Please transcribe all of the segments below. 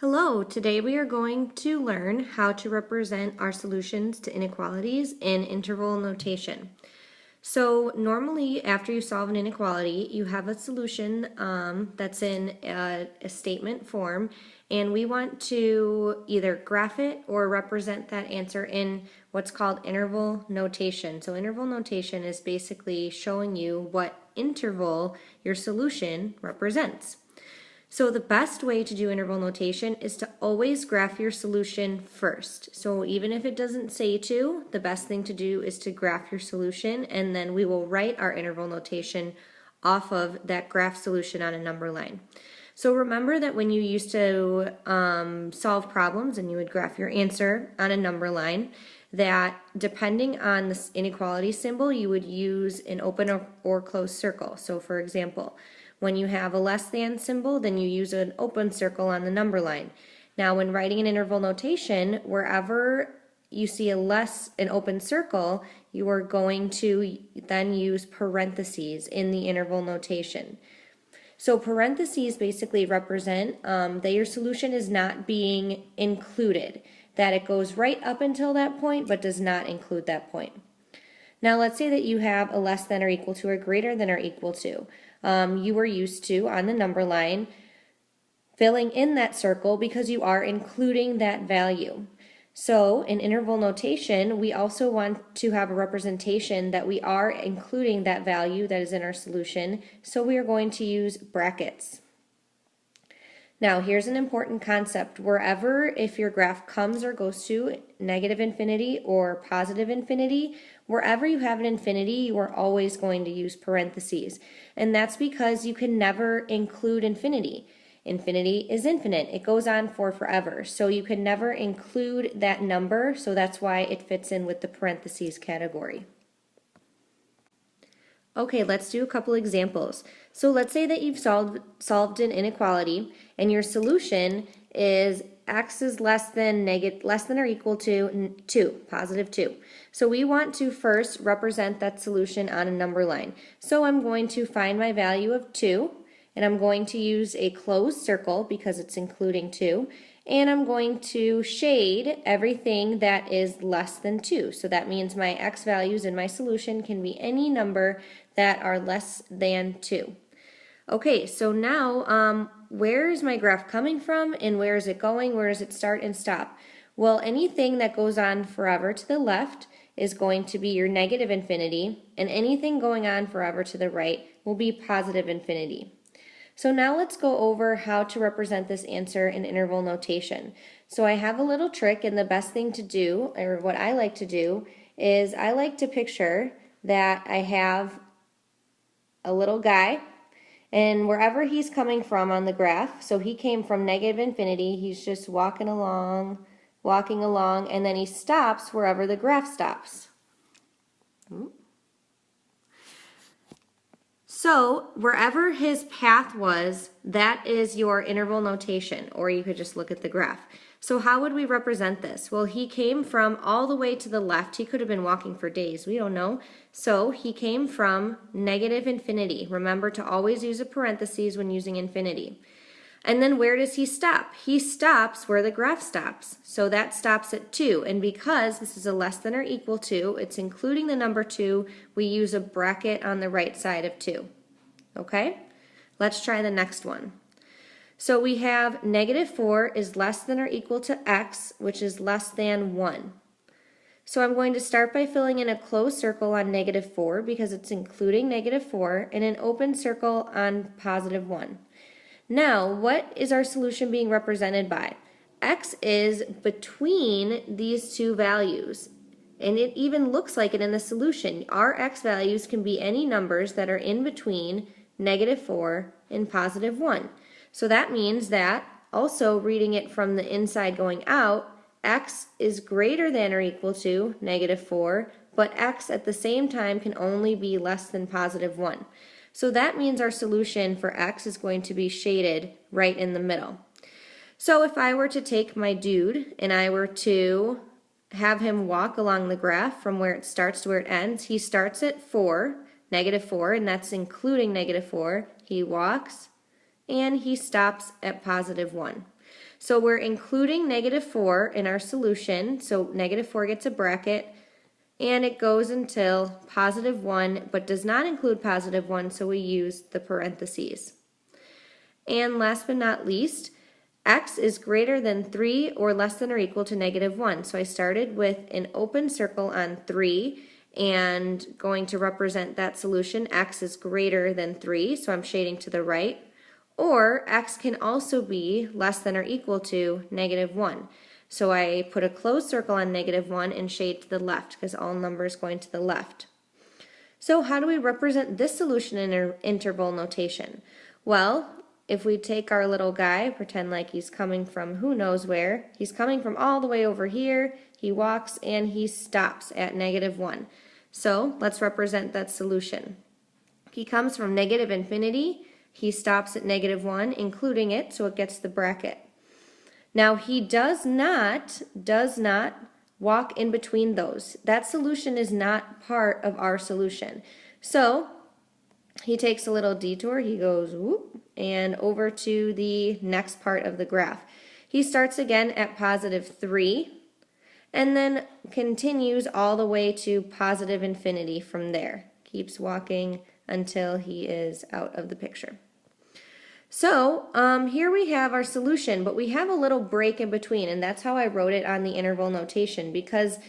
Hello, today we are going to learn how to represent our solutions to inequalities in interval notation. So normally after you solve an inequality, you have a solution that's in a statement form, and we want to either graph it or represent that answer in what's called interval notation. So interval notation is basically showing you what interval your solution represents. So the best way to do interval notation is to always graph your solution first. So even if it doesn't say to, the best thing to do is to graph your solution, and then we will write our interval notation off of that graph solution on a number line. So remember that when you used to solve problems and you would graph your answer on a number line, that depending on the inequality symbol, you would use an open or closed circle. So for example, when you have a less than symbol, then you use an open circle on the number line. Now when writing an interval notation, wherever you see an open circle, you are going to then use parentheses in the interval notation. So parentheses basically represent that your solution is not being included, that it goes right up until that point but does not include that point. Now let's say that you have a less than or equal to or greater than or equal to. You were used to, on the number line, filling in that circle because you are including that value. So in interval notation, we also want to have a representation that we are including that value that is in our solution, so we are going to use brackets. Now here's an important concept. Wherever, if your graph comes or goes to negative infinity or positive infinity, wherever you have an infinity, you are always going to use parentheses. And that's because you can never include infinity. Infinity is infinite. It goes on for forever. So you can never include that number, so that's why it fits in with the parentheses category. Okay, let's do a couple examples. So let's say that you've solved an inequality and your solution is x is less than or equal to 2, positive 2. So we want to first represent that solution on a number line. So I'm going to find my value of 2, and I'm going to use a closed circle because it's including 2, and I'm going to shade everything that is less than 2. So that means my x values in my solution can be any number that are less than 2. Okay, so now where is my graph coming from and where is it going? Where does it start and stop? Well, anything that goes on forever to the left is going to be your negative infinity, and anything going on forever to the right will be positive infinity. So now let's go over how to represent this answer in interval notation. So I have a little trick, and the best thing to do, or what I like to do, is I like to picture that I have a little guy, and wherever he's coming from on the graph, so he came from negative infinity, he's just walking along, and then he stops wherever the graph stops. So wherever his path was, that is your interval notation, or you could just look at the graph. So how would we represent this? Well, he came from all the way to the left. He could have been walking for days. We don't know. So he came from negative infinity. Remember to always use a parentheses when using infinity. And then where does he stop? He stops where the graph stops. So that stops at 2. And because this is a less than or equal to, it's including the number 2, we use a bracket on the right side of 2. Okay? Let's try the next one. So we have negative 4 is less than or equal to x, which is less than 1. So I'm going to start by filling in a closed circle on negative 4 because it's including negative 4, and an open circle on positive 1. Now, what is our solution being represented by? X is between these two values, and it even looks like it in the solution. Our x values can be any numbers that are in between negative 4 and positive 1. So that means that, also reading it from the inside going out, x is greater than or equal to negative 4, but x at the same time can only be less than positive 1. So that means our solution for x is going to be shaded right in the middle. So if I were to take my dude and I were to have him walk along the graph from where it starts to where it ends, he starts at 4, negative 4, and that's including negative 4. He walks, and he stops at positive 1. So we're including -4 in our solution, so -4 gets a bracket, and it goes until +1, but does not include +1, so we use the parentheses. And last but not least, x is greater than 3 or less than or equal to -1. So I started with an open circle on 3 and going to represent that solution. X is greater than 3, so I'm shading to the right. Or x can also be less than or equal to -1. So I put a closed circle on -1 and shade to the left because all numbers going to the left. So how do we represent this solution in interval notation? Well, if we take our little guy, pretend like he's coming from who knows where, he's coming from all the way over here, he walks and he stops at -1. So let's represent that solution. He comes from -infinity, he stops at -1, including it, so it gets the bracket. Now he does not walk in between those. That solution is not part of our solution. So he takes a little detour, he goes whoop, and over to the next part of the graph. He starts again at +3 and then continues all the way to +infinity from there. Keeps walking until he is out of the picture. So here we have our solution, but we have a little break in between, and that's how I wrote it on the interval notation, because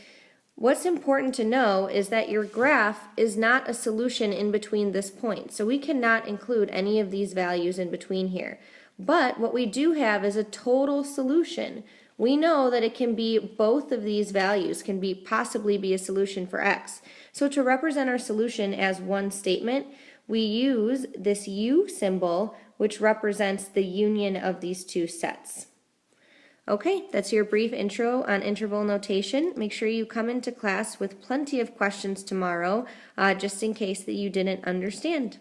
what's important to know is that your graph is not a solution in between this point. So we cannot include any of these values in between here. But what we do have is a total solution. We know that it can be both of these values, can be possibly be a solution for x. So to represent our solution as one statement, we use this U symbol, which represents the union of these two sets. Okay, that's your brief intro on interval notation. Make sure you come into class with plenty of questions tomorrow, just in case that you didn't understand.